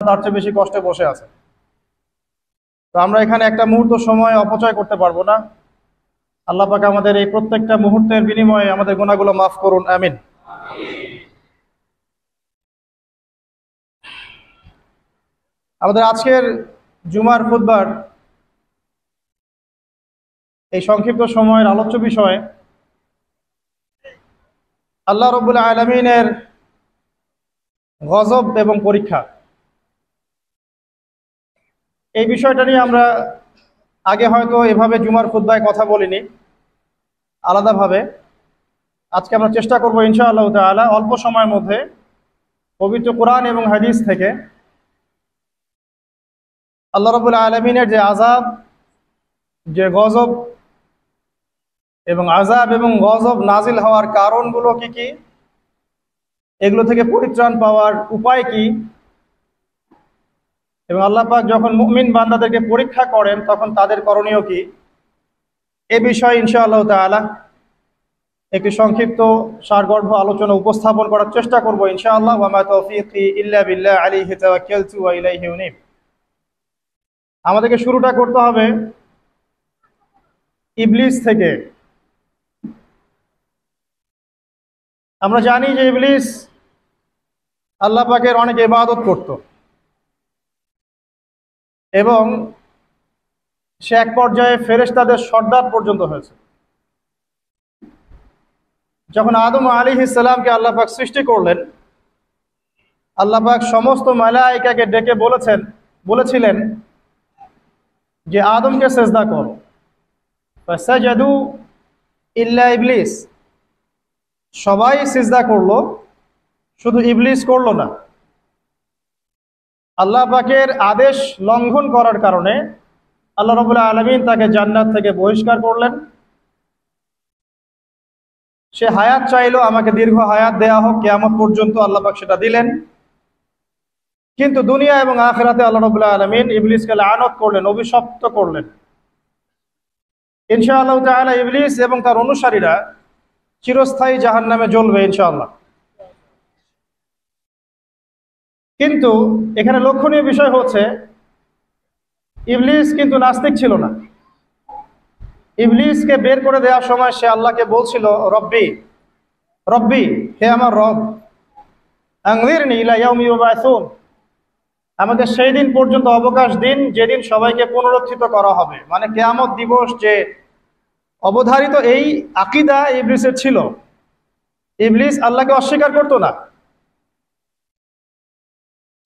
তার চেয়ে বেশি কষ্টে বসে আছে। তো আমরা এখানে একটা মুহূর্ত সময় অপচয় করতে পারবো না। আল্লাহ পাক আমাদের এই প্রত্যেকটা মুহূর্তের বিনিময়ে আমাদের গুনাহগুলো মাফ করুন, আমিন। আমাদের আজকের জুমার খুতবার এই সংক্ষিপ্ত সময়ের আলোচ্য বিষয় আল্লাহ রাব্বুল আলামিনের গজব এবং পরীক্ষা। এই বিষয়টা নিয়ে আমরা আগে হয়তো এভাবে জুমার খুতবায় কথা বলিনি আলাদাভাবে। আজকে আমরা চেষ্টা করব ইনশাআল্লাহ তাআলা অল্প সময়ের মধ্যে পবিত্র কোরআন এবং হাদিস থেকে আল্লাহ রাব্বুল আলামিনের যে আযাব, যে গজব এবং আযাব এবং গজব নাজিল হওয়ার কারণগুলো কি কি, এগুলো থেকে পরিত্রাণ পাওয়ার উপায় কি, এবং আল্লাহ পাক যখন মুমিন বান্দাদেরকে পরীক্ষা করেন তখন তাদের করণীয় কি, এ বিষয়ে ইনশাআল্লাহ তাআলা একটি সংক্ষিপ্ত সারগর্ভ আলোচনা উপস্থাপন করার চেষ্টা করব ইনশাআল্লাহ। ওয়া মা তাওফীকি ইল্লা বিল্লাহ আলাইহি তাওয়াক্কালতু ওয়া ইলাইহি উনীব। আমাদেরকে শুরুটা করতে হবে ইবলিস থেকে। আমরা জানি যে ইবলিস আল্লাহ পাকের অনেক ইবাদত করত এবং সে এক পর্যায়ে ফেরেশতাদের সর্দার পর্যন্ত হয়েছে। যখন আদম আলাইহিস সালামকে আল্লাহ পাক সৃষ্টি করলেন, আল্লাহ পাক সমস্ত মালায়েকাকে ডেকে বলেছিলেন যে আদমকে সেজদা করো, ফাসাজাদু ইল্লা ইবলিস। সবাই সিজদা করলো, শুধু ইবলিস করলো না। আল্লাহ পাকের আদেশ লঙ্ঘন করার কারণে আল্লাহ রাব্বুল আলামিন তাকে জান্নাত থেকে বহিষ্কার করলেন। সে হায়াত চাইলো, আমাকে দীর্ঘ হায়াত দেয়া হোক কিয়ামত পর্যন্ত, আল্লাহ পাক সেটা দিলেন। কিন্তু দুনিয়া এবং আখিরাতে আল্লাহ রাব্বুল আলামিন ইবলিসকে লানত করলেন, অভিশপ্ত করলেন। ইনশাআল্লাহ তাআলা ইবলিস এবং তার অনুসারীরা চিরস্থায়ী জাহান্নামে জ্বলবে ইনশাআল্লাহ। কিন্তু এখানে লক্ষণীয় বিষয় হচ্ছে ইবলিস কিন্তু নাস্তিক ছিল না। ইবলিসকে বের করে দেওয়ার সময় সে আল্লাহকে বলছিল, রব্বি রব্বি, হে আমার রব, আনজিরনি ইলা ইয়াউমি ইউবাসুন, আমাকে সেই দিন পর্যন্ত অবকাশ দিন যেদিন সবাইকে পুনরুত্থিত করা হবে। মানে কিয়ামত দিবস যে অবধারিত, এই আকীদা ইবলিসের ছিল। ইবলিস আল্লাহকে অস্বীকার করতো না।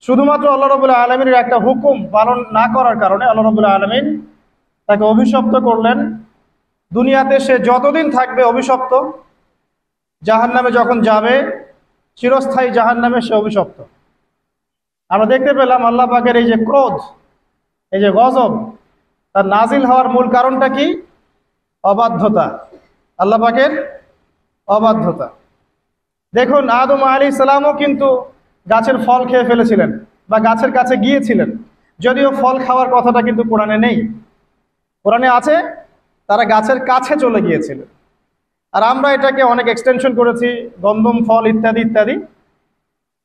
শুধুমাত্র আল্লাহ রাব্বুল আলামিনের একটা হুকুম পালন না করার কারণে আল্লাহ রাব্বুল আলামিন তাকে অভিশপ্ত করলেন। দুনিয়াতে সে যতদিন থাকবে অভিশপ্ত, জাহান্নামে যখন যাবে চিরস্থায়ী জাহান্নামে সে অভিশপ্ত। আমরা দেখতে পেলাম আল্লাহ পাকের এই যে ক্রোধ, এই যে গজব, তার নাজিল হওয়ার মূল কারণটা কি? অবাধ্যতা, আল্লাহ পাকের অবাধ্যতা। দেখুন আদম আলাইহিস সালামও কিন্তু গাছের ফল খেয়ে ফেলেছিলেন বা গাছের কাছে গিয়েছিলেন, যদিও ফল খাওয়ার কথাটা কিন্তু কোরআনে নেই। কোরআনে আছে তারা গাছের কাছে চলে গিয়েছিলেন। আর আমরা এটাকে অনেক এক্সটেনশন করেছি, গন্ধম ফল ইত্যাদি ইত্যাদি।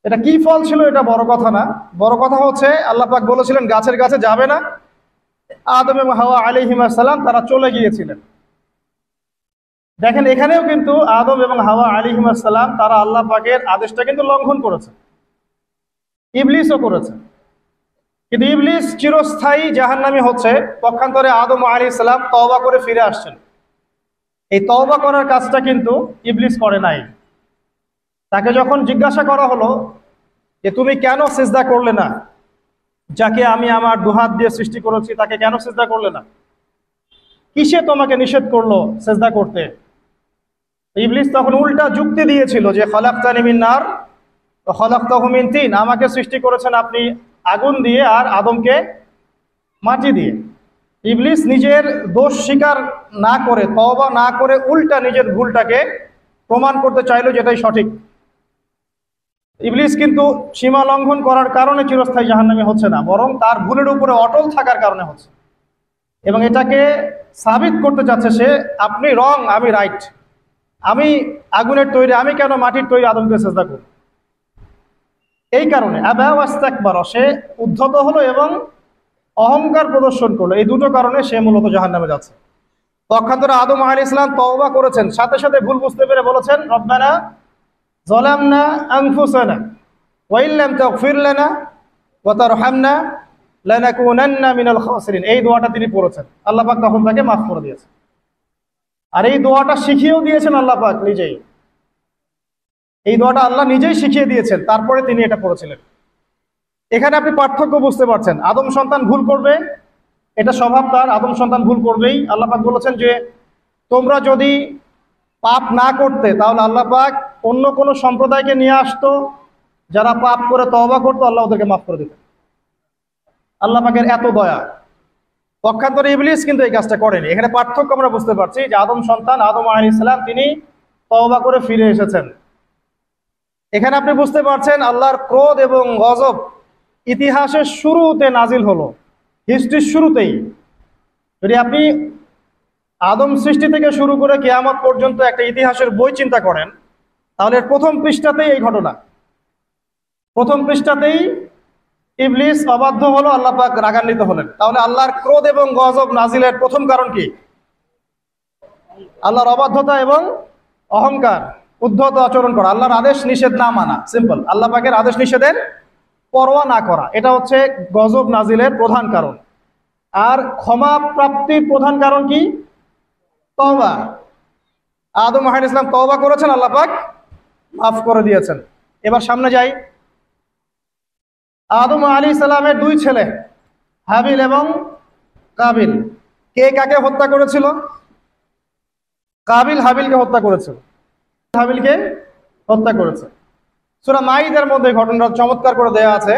এটা কি ফল ছিল এটা বড় কথা না, বড় কথা হচ্ছে আল্লাহ পাক বলেছিলেন গাছের কাছে যাবে না। আদম এবং হাওয়া আলাইহিস সালাম তারা চলে গিয়েছিলেন। দেখেন এখানেও কিন্তু আদম এবং হাওয়া আলাইহিস সালাম তারা আল্লাহ পাকের আদেশটা কিন্তু লঙ্ঘন করেছে, ইবলিসও করেছে। কিন্তু ইবলিস চিরস্থায়ী জাহান্নামী হচ্ছে। পক্ষান্তরে আদম আলাইহিস সালাম তওবা করে ফিরে আসছেন। এই তওবা করার কাজটা কিন্তু ইবলিস করে নাই। তাকে যখন জিজ্ঞাসা করা হলো যে তুমি কেন সিজদা করলে না, যাকে আমি আমার দুহাত দিয়ে সৃষ্টি করেছি তাকে কেন সিজদা করলে না, কিসে তোমাকে নিষেধ করলো সিজদা করতে? ইবলিস তখন উল্টা যুক্তি দিয়েছিল যে খালাকতানি মিন নার ওয়া খালাকতাহু মিন তিন, আমাকে সৃষ্টি করেছেন আপনি আগুন দিয়ে আর আদমকে মাটি দিয়ে। ইবলিস নিজের দোষ স্বীকার না করে, তওবা না করে, উল্টা নিজের ভুলটাকে প্রমাণ করতে চাইলো যেটাই সঠিক। ইবলিস কিন্তু সীমা লঙ্ঘন করার কারণে চিরস্থায়ী জাহান্নামী হচ্ছে না, বরং তার ভুলের উপরে অটল থাকার কারণে হচ্ছে। এবং এটাকে সাবিত করতে চাচ্ছে সে, আপনি রং, আমি রাইট, আমি আগুনের তৈরি, আমি কেন মাটির তৈরি আদমকে সিজদা করব? এই কারণে আবা ওয়াস্তাকবার, সে উদ্ধত হলো এবং অহংকার প্রদর্শন করলো। এই দুটো কারণে সে মূলত জাহান্নামে যাচ্ছে। পক্ষান্তরে আদম আলাইহিস সালাম তওবা করেছেন, সাথে সাথে ভুল বুঝতে পেরে বলেছেন রব্বানা যালামনা আনফুসানা ওয়া ইল্লাম তাগফির লানা ওয়া তারহামনা লানাকুনান্না মিনাল খাসিরিন। এই দোয়াটা তিনি পড়েছেন, আল্লাহ পাক তখন তাকে মাফ করে দিয়েছেন। আর এই দোয়াটা শিখিয়েও দিয়েছেন আল্লাহ পাক নিজেই। এই দোয়াটা আল্লাহ নিজেই শিখিয়ে দিয়েছেন, তারপরে তিনি এটা পড়েছিলেন। এখানে আপনি পার্থক্য বুঝতে পারছেন। আদম সন্তান ভুল করবে, এটা স্বভাব তার, আদম সন্তান ভুল করবেই। আল্লাহ পাক বলেছেন যে তোমরা যদি পাপ না করতে তাহলে আল্লাহ পাক অন্য কোনো সম্প্রদায়কে নিয়ে আসতো, যারা পাপ করে তওবা করতো, আল্লাহ ওদেরকে মাফ করে দিতেন। আল্লাহ পাকের এত দয়া। পক্ষান্তরে ইবলিস কিন্তু এই কাজটা করেনি। এখানে পার্থক্য আমরা বুঝতে পারছি যে আদম সন্তান আদম আলাইহিস সালাম তিনি তওবা করে ফিরে এসেছেন। এখানে আপনি বুঝতে পারছেন আল্লাহর ক্রোধ এবং গজব ইতিহাসের শুরুতে নাজিল হলো, হিস্ট্রির শুরুতেই। যদি আপনি আদম সৃষ্টি থেকে শুরু করে কিয়ামত পর্যন্ত একটা ইতিহাসের বই চিন্তা করেন, তাহলে প্রথম পৃষ্ঠাতেই এই ঘটনা। প্রথম পৃষ্ঠাতেই ইবলিস অবাধ্য হলো, আল্লাহ পাক রাগান্বিত হলেন। তাহলে আল্লাহর ক্রোধ এবং গজব নাজিলের প্রথম কারণ কি? আল্লাহর অবাধ্যতা এবং অহংকার, উদ্ধত আচরণ করা, আল্লাহর আদেশ নিষেধ না মানা। সিম্পল, আল্লাহ পাকের আদেশ নিষেধের পরোয়া না করা, এটা হচ্ছে গজব নাজিলের প্রধান কারণ। আর ক্ষমা প্রাপ্তির প্রধান কারণ কি? তওবা। আদম আলাইহিস সালাম তওবা করেছেন, আল্লাহ পাক মাফ করে দিয়েছেন। এবার সামনে যাই। আদম আলাইহিস সালামের দুই ছেলে হাবিল এবং কাবিল, কে কাকে হত্যা করেছিল? কাবিল হাবিলকে হত্যা করেছিল, হাবিলকে হত্যা করেছে। সূরা মাইদার মধ্যে ঘটনাটা চমৎকার করে দেয়া আছে।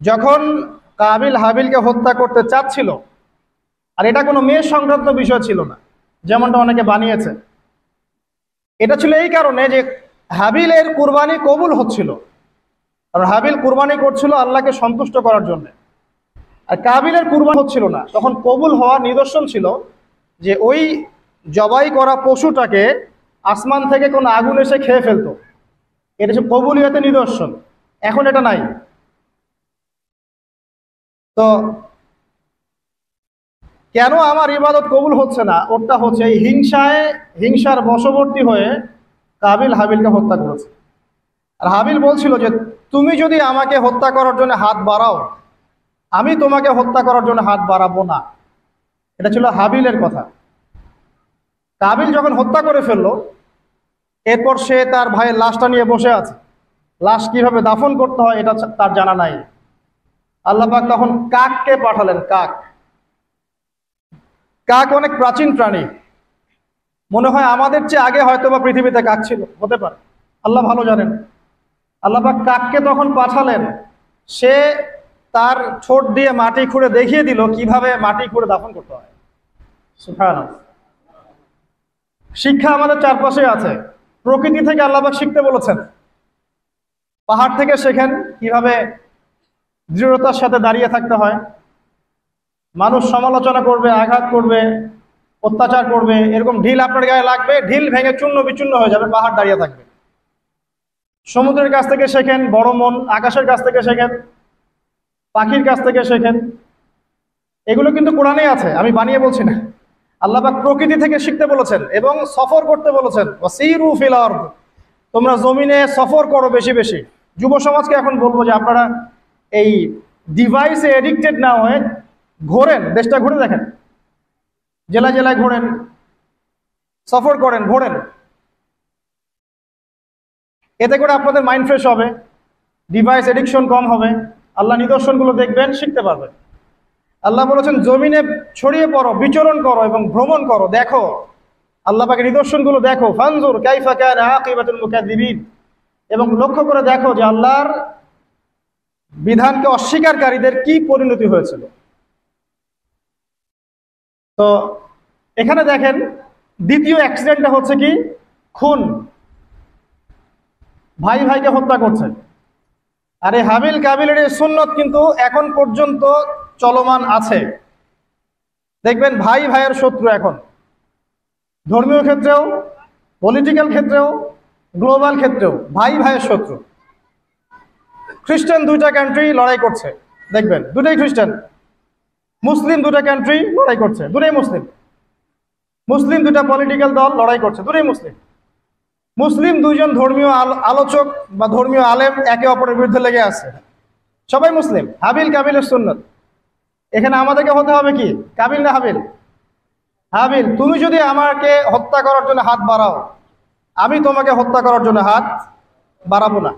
যখন কাবিল হাবিলকে হত্যা করতে চাচ্ছিল, আর এটা কোনো মেয়ে সংক্রান্ত বিষয় ছিল না যেমনটা অনেকে বানিয়েছে, এটা ছিল এই কারণে যে হাবিলের কুরবানি কবুল হচ্ছিল। আর হাবিল কুরবানি করছিল আল্লাহকে সন্তুষ্ট করার জন্য, আর কাবিলের কুরবানি হচ্ছিল না। তখন কবুল হওয়ার নিদর্শন ছিল যে ওই জবাই করা পশুটাকে আসমান থেকে কোনো আগুন এসে খেয়ে ফেলতো। এটা হচ্ছে কবুলিয়তের নিদর্শন। এখন এটা নাই। তো কেন আমার ইবাদত কবুল হচ্ছে না? ওটা হচ্ছে এই হিংসার বশবর্তী হয়ে কাবিল হাবিলকে হত্যা করেছে। আর হাবিল বলছিল যে তুমি যদি আমাকে হত্যা করার জন্য হাত বাড়াও, আমি তোমাকে হত্যা করার জন্য হাত বাড়াবো না। এটা ছিল হাবিলের কথা। কাবিল যখন হত্যা করে ফেললো, এরপর সে তার ভাইয়ের লাশটা নিয়ে বসে আছে। লাশ কিভাবে দাফন করতে হয় এটা তার জানা নাই। আল্লাহ পাক তখন কাককে পাঠালেন। কাক অনেক প্রাচীন প্রাণী, মনে হয় আমাদের চেয়ে আগে হয়তো বা পৃথিবীতে কাক ছিল, হতে পারে, আল্লাহ ভালো জানেন। আল্লাহ পাক কাককে তখন পাঠালেন, সে তার ঠোঁট দিয়ে মাটি খুঁড়ে দেখিয়ে দিল কিভাবে মাটি খুঁড়ে দাফন করতে হয়। সুবহানাল্লাহ। শিক্ষা আমাদের চারপাশে আছে। প্রকৃতি থেকে আল্লাহ পাক শিখতে বলেছেন। পাহাড় থেকে শেখেন কিভাবে দৃঢ়তার সাথে দাঁড়িয়ে থাকতে হয়। মানুষ সমালোচনা করবে, আঘাত করবে, অত্যাচার করবে, এরকম ঢিল আপনার গায়ে লাগবে, ঢিল ভেঙে চূর্ণ বিচূর্ণ হয়ে যাবে, পাহাড় দাঁড়িয়ে থাকবে। সমুদ্রের কাছ থেকে শেখেন বড় মন, আকাশের কাছ থেকে শেখেন, পাখির কাছ থেকে শেখেন। এগুলো কিন্তু কোরআনেই আছে, আমি বানিয়ে বলছি না। আল্লাহ পাক প্রকৃতি থেকে শিখতে বলেছেন এবং সফর করতে বলেছেন। ওয়াসিরু ফিল আরদ, তোমরা জমিনে সফর করো বেশি বেশি। যুব সমাজকে এখন বলবো যে আপনারা এই ডিভাইসে এডিক্টেড না হয়ে ঘোরেন, দেশটা ঘুরে দেখেন, জেলায় জেলায় ঘোরেন, সফর করেন, ঘোরেন। এতে করে আপনাদের মাইন্ড ফ্রেশ হবে, ডিভাইস এডিকশন কম হবে, আল্লাহ নিদর্শনগুলো দেখবেন, শিখতে পারবেন। আল্লাহ বলেছেন জমিনে ছড়িয়ে পড়ো, বিচরণ করো এবং ভ্রমণ করো, দেখো আল্লাহ পাকের নিদর্শনগুলো দেখো। ফানজুর কাইফা কানা আকিবাতুল মুকাদ্দিবিন, এবং লক্ষ্য করে দেখো যে আল্লাহর বিধানকে অস্বীকারীদের কি পরিণতি হয়েছিল। তো এখানে দেখেন দ্বিতীয় অ্যাক্সিডেন্টটা হচ্ছে কি? খুন। ভাই ভাইকে হত্যা করছে। আর এই হাবিল কাবিলের এই সুন্নত কিন্তু এখন পর্যন্ত চলমান আছে। দেখবেন ভাই ভাইয়ের শত্রু এখন, ধর্মীয় ক্ষেত্রেও, পলিটিক্যাল ক্ষেত্রেও, গ্লোবাল ক্ষেত্রেও ভাই ভাইয়ের শত্রু। খ্রিস্টান দুইটা কান্ট্রি লড়াই করছে, দেখবেন দুটাই খ্রিস্টান। মুসলিম দুটা কান্ট্রি লড়াই করছে, দুটাই মুসলিম। মুসলিম দুটা পলিটিক্যাল দল লড়াই করছে, দুটাই মুসলিম। মুসলিম দুইজন ধর্মীয় আলোচক বা ধর্মীয় আলেম একে অপরের বিরুদ্ধে লেগে আছে, সবাই মুসলিম। হাবিল কাবিলের সুন্নত। এখানে আমাদেরকে হতে হবে কি, কাবিল না হাবিল? হাবিল। তুমি যদি আমাকে হত্যা করার জন্য হাত বাড়াও, আমি তোমাকে হত্যা করার জন্য হাত বাড়াবো না।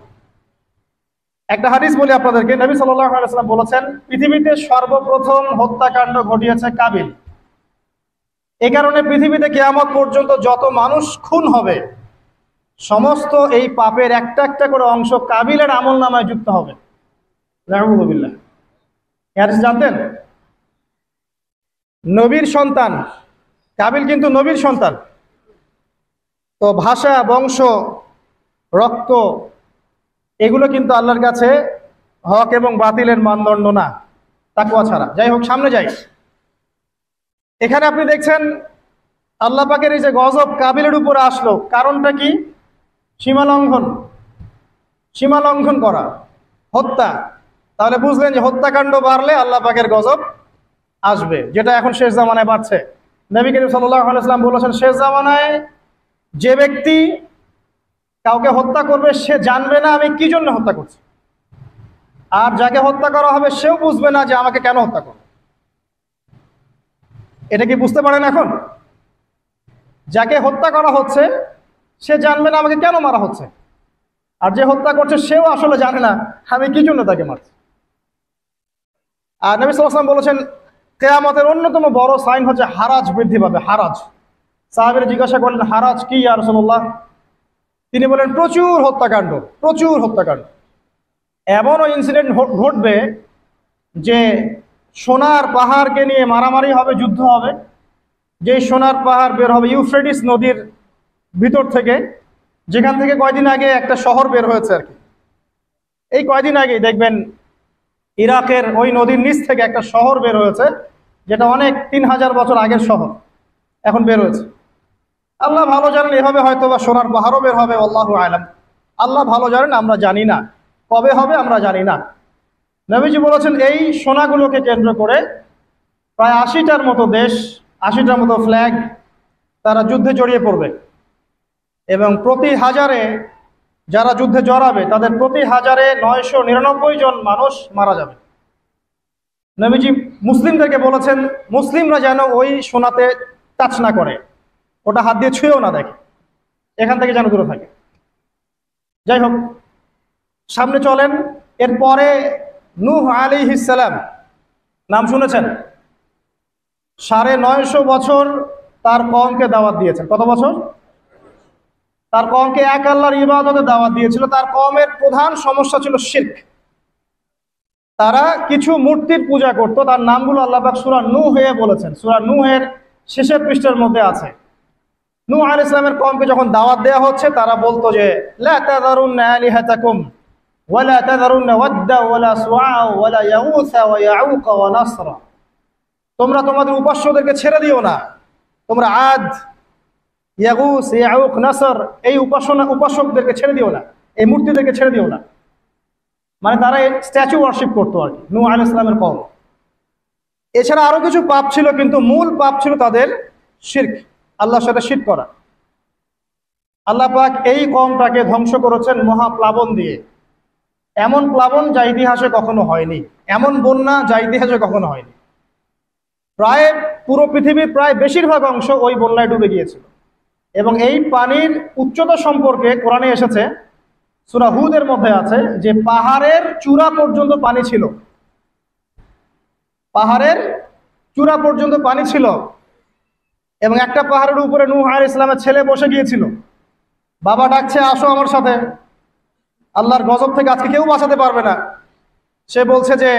একটা হাদিস বলি আপনাদেরকে, নবী সাল্লাল্লাহু আলাইহি ওয়াসাল্লাম বলেছেন, পৃথিবীতে সর্বপ্রথম হত্যাকাণ্ড ঘটিয়েছে কাবিল। এই কারণে পৃথিবীতে কিয়ামত পর্যন্ত যত মানুষ খুন হবে, সমস্ত এই পাপের একটা একটা করে অংশ কাবিলের আমল নামায় যুক্ত হবে। নাউযুবিল্লাহ। হাদিস জানতেন? নবীর সন্তান কাবিল, কিন্তু নবীর সন্তান। তো ভাষা, বংশ, রক্ত এগুলো কিন্তু আল্লাহর কাছে হক এবং বাতিলের মানদণ্ড না, তাকওয়া ছাড়া। যাই হোক, সামনে যাই। এখানে আপনি দেখছেন আল্লাহ পাকের এই যে গজব কাবিলের উপরে আসলো, কারণটা কি? সীমালঙ্ঘন, সীমালঙ্ঘন করা, হত্যা। তাহলে বুঝলেন যে হত্যাকাণ্ড বাড়লে আল্লাহ পাকের গজব আসবে, যেটা এখন শেষ জামানায় বাড়ছে। নবী করিম সাল্লাল্লাহু আলাইহি ওয়াসাল্লাম বলেছেন, শেষ জামানায় যে ব্যক্তি কাউকে হত্যা করবে সে জানবে না আমি কি জন্য হত্যা করছি, আর যাকে হত্যা করা হবে সেও বুঝবে না যে আমাকে কেন হত্যা করবে। এটা কি বুঝতে পারেন? এখন যাকে হত্যা করা হচ্ছে সে জানবে না আমাকে কেন মারা হচ্ছে, আর যে হত্যা করছে সেও আসলে জানে না আমি কি জন্য তাকে মারছি। আর নবী সাল্লাল্লাহু আলাইহি ওয়াসাল্লাম বলেছেন, কিয়ামতের অন্যতম বড় সাইন হচ্ছে হারাজ বৃদ্ধি পাবে। হারাজ। সাহাবীরা জিজ্ঞাসা করলেন, হারাজ কি ইয়া রাসূলুল্লাহ? তিনি বলেন, প্রচুর হত্যাকাণ্ড, প্রচুর হত্যাকাণ্ড। এমনও ইনসিডেন্ট ঘটবে যে সোনার পাহাড়কে নিয়ে মারামারি হবে, যুদ্ধ হবে। যে সোনার পাহাড় বের হবে ইউফ্রেটিস নদীর ভিতর থেকে, যেখান থেকে কয়দিন আগে একটা শহর বের হয়েছে আর কি। এই কয়দিন আগেই দেখবেন ইরাকের ওই নদীর নিচ থেকে একটা শহর বের হয়েছে, যেটা অনেক 3000 বছর আগের শহর এখন বের হয়েছে। আল্লাহ ভালো জানেন, এভাবে হয়তো বা সোনার পাহাড়ও বের হবে, আল্লাহু আলাম। আল্লাহ ভালো জানেন, আমরা জানি না কবে হবে, আমরা জানি না। নবীজি বলেছেন, এই সোনাগুলোকে কেন্দ্র করে প্রায় 80টার মতো দেশ, 80টার মতো ফ্ল্যাগ তারা যুদ্ধে জড়িয়ে পড়বে, এবং প্রতি হাজারে যারা যুদ্ধে জড়াবে তাদের প্রতি হাজারে 999 জন মানুষ মারা যাবে। নবীজি মুসলিমদেরকে বলেছেন, মুসলিমরা যেন ওই সোনাতে টাচ না করে, ওটা হাত দিয়ে ছুঁয়েও না দেখে, এখান থেকে যেন দূরে থাকে। যাই হোক, সামনে চলেন। এরপরে নূহ আলাইহিস সালাম, নাম শুনেছেন? 950 বছর তার কওমকে দাওয়াত দিয়েছেন। কত বছর? তার কওমকে এক আল্লাহর ইবাদতে দাওয়াত দিয়েছিল। তার কওমের প্রধান সমস্যা ছিল শিরক। তারা কিছু মূর্তির পূজা করত। তার নামগুলো আল্লাহ পাক সূরা নূহে বলেছেন। সূরা নূহের শেষের পৃষ্ঠার মধ্যে আছে। নূহ আলাইহিস সালামের কওমকে যখন দাওয়াত দেওয়া হচ্ছে, তারা বলতো যে লা তাযারুন্না আলিহাতাকুম ওয়া লা তাযারুন্না ওয়াদ্দা ওয়া লা সুআ ওয়া লা ইয়াগুসা ওয়া ইয়াউক ওয়া নাসরা। তোমরা তোমাদের উপাস্যদেরকে ছেড়ে দিও না। তোমরা আদ, ইয়াগুস, ইয়াউক, নাসর এই উপাসকদেরকে ছেড়ে দিও না, এই মূর্তিদেরকে ছেড়ে দিও না। মানে তারা স্ট্যাচু ওয়ার্শিপ করতো আর কি, নূহ আলাইহিস সালামের কওম। এছাড়া আরো কিছু পাপ ছিল, কিন্তু মূল পাপ ছিল তাদের শিরক, আল্লাহর সাথে শিরক করা। আল্লাহ পাক এই কওমটাকে ধ্বংস করেছেন মহাপ্লাবন দিয়ে। এমন প্লাবন যা ইতিহাসে কখনো হয়নি, এমন বন্যা যা ইতিহাসে কখনো হয়নি। প্রায় পুরো পৃথিবীর প্রায় বেশিরভাগ অংশ ওই বন্যায় ডুবে গিয়েছিল। এবং এই পানির উচ্চতা সম্পর্কে কোরআনে এসেছে, সূরা হুদের মধ্যে আছে যে পাহাড়ের চূড়া পর্যন্ত পানি ছিল, পাহাড়ের চূড়া পর্যন্ত পানি ছিল। এবং একটা পাহাড়ের উপরে নূহ আলাইহিস সালামের ছেলে বসে গিয়েছিল। বাবা ডাকছে, আসো আমার সাথে, আল্লাহর গজব থেকে আজকে কেউ বাঁচাতে পারবে না। সে বলছে যে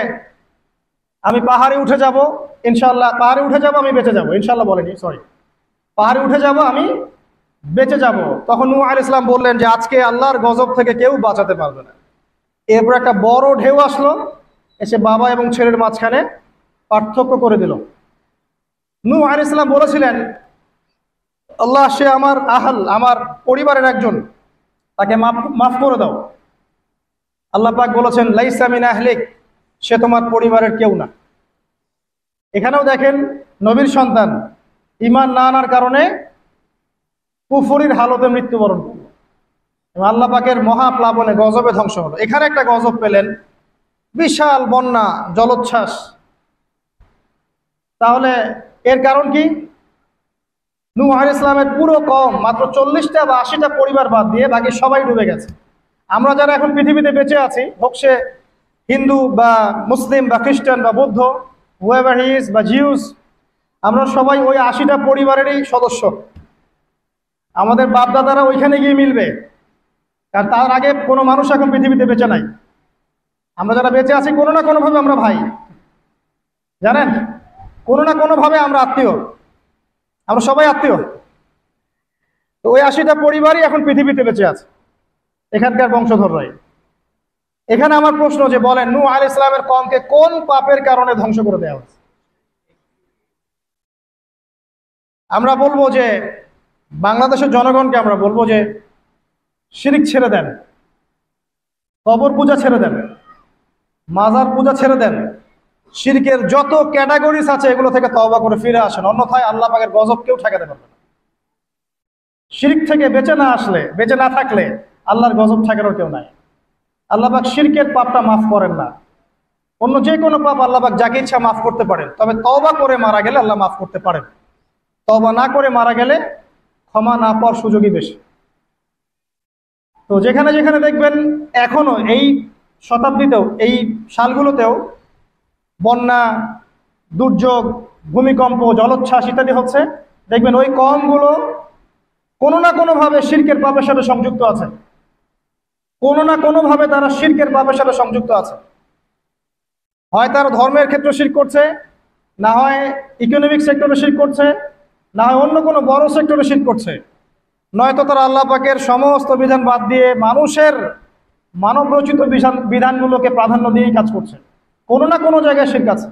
আমি পাহাড়ে উঠে যাব, ইনশাআল্লাহ পাহাড়ে উঠে যাব, আমি বেঁচে যাব। ইনশাআল্লাহ বলেনি, সরি, পাহাড়ে উঠে যাব, আমি বেঁচে যাব। তখন নূহ আলাইহিস সালাম বললেন যে আজকে আল্লাহর গজব থেকে কেউ বাঁচাতে পারবে না। এরপর একটা বড় ঢেউ আসলো, এসে বাবা এবং ছেলের মাঝখানে পার্থক্য করে দিল। নূহ আলাইহিস সালাম বলেছিলেন, আল্লাহ, সে আমার আহল, আমার পরিবারের একজন, তাকে মাফ করে দাও। আল্লাহ পাক বলেছেন লাইসা মিন আহলিক, সে তোমার পরিবারের কেউ না। এখানেও দেখেন নবীর সন্তান ঈমান না আনার কারণে কুফরির হালতে মৃত্যুবরণ করল, আল্লাহ পাকের মহাপ্লাবনে গজবে ধ্বংস হলো। এখানে একটা গজব পেলেন, বিশাল বন্যা, জলোচ্ছ্বাস। তাহলে এর কারণ কি? নূহ আলাইহিস সালামের পুরো কওম, মাত্র 40টা বা 80টা পরিবার বাদ দিয়ে বাকি সবাই ডুবে গেছে। আমরা যারা এখন পৃথিবীতে বেঁচে আছি, হোক সে হিন্দু বা মুসলিম বা খ্রিস্টান বা বৌদ্ধ, হুয়েভার হি ইজ বা জিউস, আমরা সবাই ওই 80টা পরিবারেরই সদস্য। আমাদের বাপদাদারা ওইখানে গিয়ে মিলবে, কারণ তার আগে কোনো মানুষ এখন পৃথিবীতে বেঁচে নাই। আমরা যারা বেঁচে আছি কোনো না কোনোভাবে আমরা ভাই, জানেন, কোনো না কোনোভাবে আমরা আত্মীয়, আমরা সবাই আত্মীয়। তো ওই 80টা পরিবারই এখন পৃথিবীতে বেঁচে আছে, এখানকার বংশধররাই। এখানে আমার প্রশ্ন, যে বলেন নূহ আলাইহিস সালামের কওমকে কোন পাপের কারণে ধ্বংস করে দেওয়া হয়েছে? আমরা বলবো যে বাংলাদেশের জনগণকে আমরা বলবো যে শিরক ছেড়ে দেন, কবর পূজা ছেড়ে দেন, মাজার পূজা ছেড়ে দেন, শিরকের যত ক্যাটাগরিজ আছে এগুলো থেকে তওবা করে ফিরে আসেন, অন্যথায় আল্লাহ পাকের গজব কেউ ঠেকাতে পারবে না। শিরক থেকে বেঁচে না আসলে, বেঁচে না থাকলে আল্লাহর গজব ঠেকানোর কেউ নাই। আল্লাহ পাক শিরকের পাপটা মাফ করেন না, অন্য যে কোনো পাপ আল্লাহ পাক যাকে ইচ্ছা মাফ করতে পারেন, তবে তওবা করে মারা গেলে আল্লাহ মাফ করতে পারেন। তওবা না করে মারা গেলে ক্ষমা না পাওয়ার সুযোগই বেশি। তো যেখানে যেখানে দেখবেন এখনো এই শতাব্দীতেও, এই সালগুলোতেও বন্যা, দুর্যোগ, ভূমিকম্প, জলোচ্ছ্বাস ইত্যাদি হচ্ছে, দেখবেন ওই কওমগুলো কোনো না কোনোভাবে শিরকের পাপের সাথে সংযুক্ত আছে, কোনো না কোনোভাবে তারা শিরকের পাপের সাথে সংযুক্ত আছে। হয় তারা ধর্মের ক্ষেত্রে শিরক করছে, না হয় ইকোনমিক সেক্টরে শিরক করছে, না হয় অন্য কোনো বড় সেক্টরে শিরক করছে, নয়তো তারা আল্লাহ পাকের সমস্ত বিধান বাদ দিয়ে মানুষের মানব রচিত বিধানগুলোকে প্রাধান্য দিয়েই কাজ করছে। কোনো না কোনো জায়গায় শিরক আছে।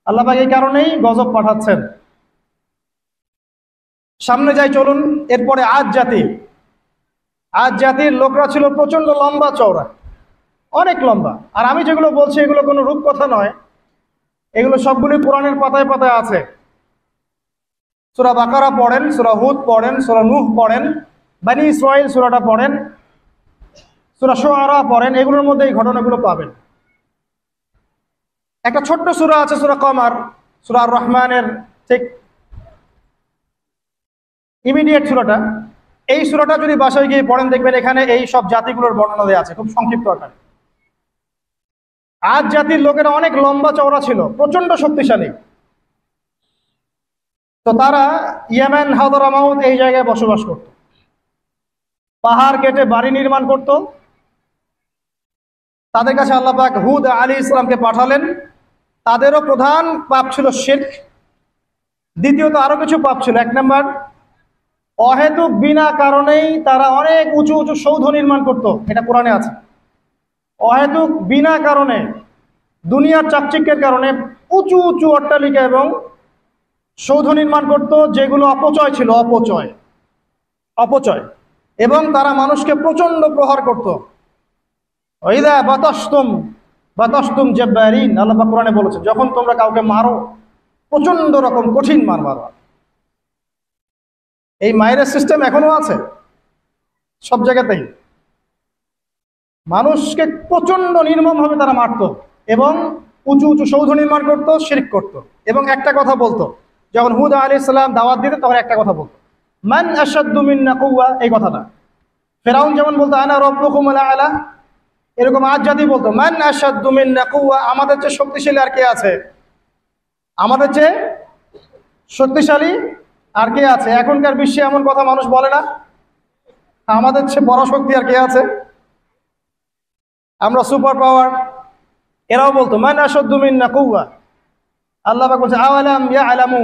আল্লাহ পাক এই কারণেই গজব পাঠাচ্ছেন। সামনে যাই চলুন। এরপরে আদ জাতি। আদ জাতির লোকরা ছিল প্রচন্ড লম্বা চওড়া, অনেক লম্বা। আর আমি যেগুলো বলছি এগুলো কোনো রূপকথা নয়, এগুলো সবগুলি কোরআনের পাতায় পাতায় আছে। সূরা বাকারা পড়েন, সূরা হুদ পড়েন, সূরা নূহ পড়েন, বনী ইসরাঈল সূরাটা পড়েন, সূরা শুআরা পড়েন, এগুলোর মধ্যে এই ঘটনাগুলো পাবেন। একটা ছোট্ট সূরা আছে, সূরা কমার, সূরা আর রহমানের ঠিক ইমিডিয়েট সূরাটা। এই সূরাটা যদি বাসায় গিয়ে পড়েন, দেখবেন এখানে এই সব জাতিগুলোর বর্ণনা দেওয়া আছে খুব সংক্ষিপ্ত আকারে। আদ জাতির লোকেরা অনেক লম্বা চওড়া ছিল, প্রচন্ড শক্তিশালী। তো তারা ইয়েমেন, হাদরামাউত এই জায়গায় বসবাস করত, পাহাড় কেটে বাড়ি নির্মাণ করত। তাদের কাছে আল্লাহ পাক হুদ আলাইহিস সালামকে পাঠালেন। তাদেরও প্রধান পাপ ছিল শিরক। দ্বিতীয়ত আরো কিছু পাপ ছিল। এক নাম্বার, অহেতুক বিনা কারণেই তারা অনেক উঁচু উঁচু সৌধ নির্মাণ করত, এটা কোরআনে আছে। অহেতুক বিনা কারণে, দুনিয়ার চাকচিক্যের কারণে উঁচু উঁচু অট্টালিকা এবং সৌধ নির্মাণ করত, যেগুলো অপচয় ছিল, অপচয়। এবং তারা মানুষকে প্রচন্ড প্রহার করত। ওয়াইদা বাতাসতুম জাব্বারিন, আল্লাহ পাক কোরআনে বলেছে, যখন তোমরা কাউকে মারো প্রচন্ড রকম কঠিন মার মারো। এই মায়ের সিস্টেম এখনো আছে সব জায়গাতেই। মানুষকে প্রচন্ড নির্মমভাবে তারা মারত এবং উঁচু উঁচু সৌধ নির্মাণ করত, শিরক করত। এবং একটা কথা বলতো, যখন হুদ আলাইহিস সালাম দাওয়াত দিত তখন একটা কথা বলতো, মান আশাদ্দু মিন্না কুওয়া, এই কথাটা। ফিরআউন যেমন বলতো আনা রাব্বুকুমুল আ'লা, এরকম আদ জাতি বলতো মান আশাদ্দু মিন্না কুওয়া, আমাদের চেয়ে শক্তিশালী আর কে আছে, আমাদের চেয়ে শক্তিশালী আর কে আছে। এখনকার বিশ্বে এমন কথা মানুষ বলে না, আমাদের চেয়ে বড় শক্তি আর কে আছে, আমরা সুপার পাওয়ার। এরাও বলতো মান আশাদ্দু মিন্না কুওয়া। আল্লাহ পাক বলছে আওয়ালাম ইয়ালামু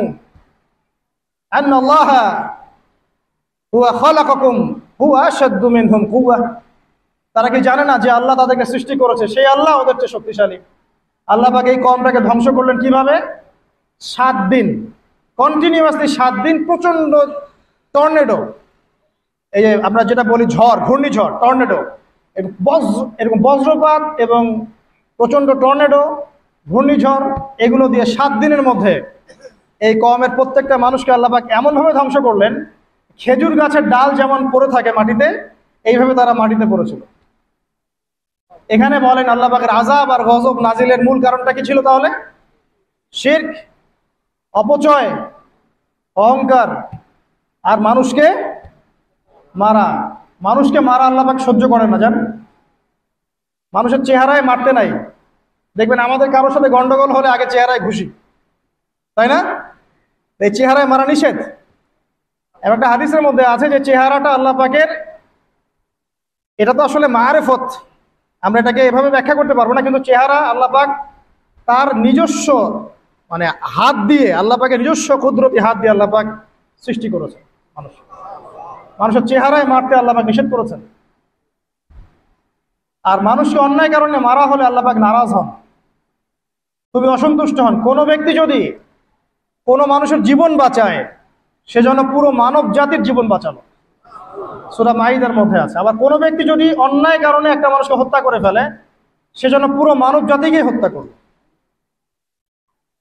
আন্নাল্লাহা হুয়া খালাকাকুম হুয়া আশাদ্দু মিনহুম কুওয়া। তারা কি জানে না যে আল্লাহ তাদেরকে সৃষ্টি করেছে, সেই আল্লাহ ওদের চেয়ে শক্তিশালী। আল্লাহ পাক এই কওমটাকে ধ্বংস করলেন কিভাবে? 7 দিন কন্টিনিউয়াসলি, 7 দিন প্রচন্ড টর্নেডো, এই যে আমরা যেটা বলি ঝড়, ঘূর্ণিঝড়, টর্নেডো, এরকম বজ্রপাত এবং প্রচণ্ড টর্নেডো, ঘূর্ণিঝড়, এগুলো দিয়ে 7 দিনের মধ্যে এই কওমের প্রত্যেকটা মানুষকে আল্লাহ পাক এমনভাবে ধ্বংস করলেন, খেজুর গাছের ডাল যেমন পড়ে থাকে মাটিতে, এইভাবে তারা মাটিতে পড়েছিল। এখানে বলেন আল্লাহ পাকের আযাব আর গজব নাজিলের মূল কারণটা কি ছিল তাহলে? শিরক, অপচয়, অহংকার আর মানুষকে মারা। মানুষকে মারা আল্লাহ পাক সহ্য করেন না, জানেন? মানুষের চেহারায় মারতে নাই। দেখবেন আমাদের কারোর সাথে গন্ডগোল হলে আগে চেহারায় ঘুষি, তাই না? এই চেহারায় মারা নিষেধ। একটা হাদিসের মধ্যে আছে যে চেহারাটা আল্লাহ পাকের, এটা তো আসলে মারেফত, আমরা এটাকে এভাবে ব্যাখ্যা করতে পারবো না, কিন্তু চেহারা আল্লাহ পাক তার নিজস্ব মানে হাত দিয়ে, আল্লাহ পাকের নিজস্ব কুদরতি হাত দিয়ে আল্লাহ পাক সৃষ্টি করেছেন। মানুষের চেহারায় মারতে আল্লাহ পাক নিষেধ করেছেন। আর মানুষকে অন্যায় কারণে মারা হলে আল্লাহ পাক নারাজ হন, খুবই অসন্তুষ্ট হন। কোনো ব্যক্তি যদি কোনো মানুষের জীবন বাঁচায়, সেজন্য পুরো মানব জাতির জীবন বাঁচালো, সূরা মাইদার মধ্যে আছে। আবার কোনো ব্যক্তি যদি অন্যায় কারণে একটা মানুষকে হত্যা করে ফেলে, সেজন্য পুরো মানব জাতিকেই হত্যা করবে।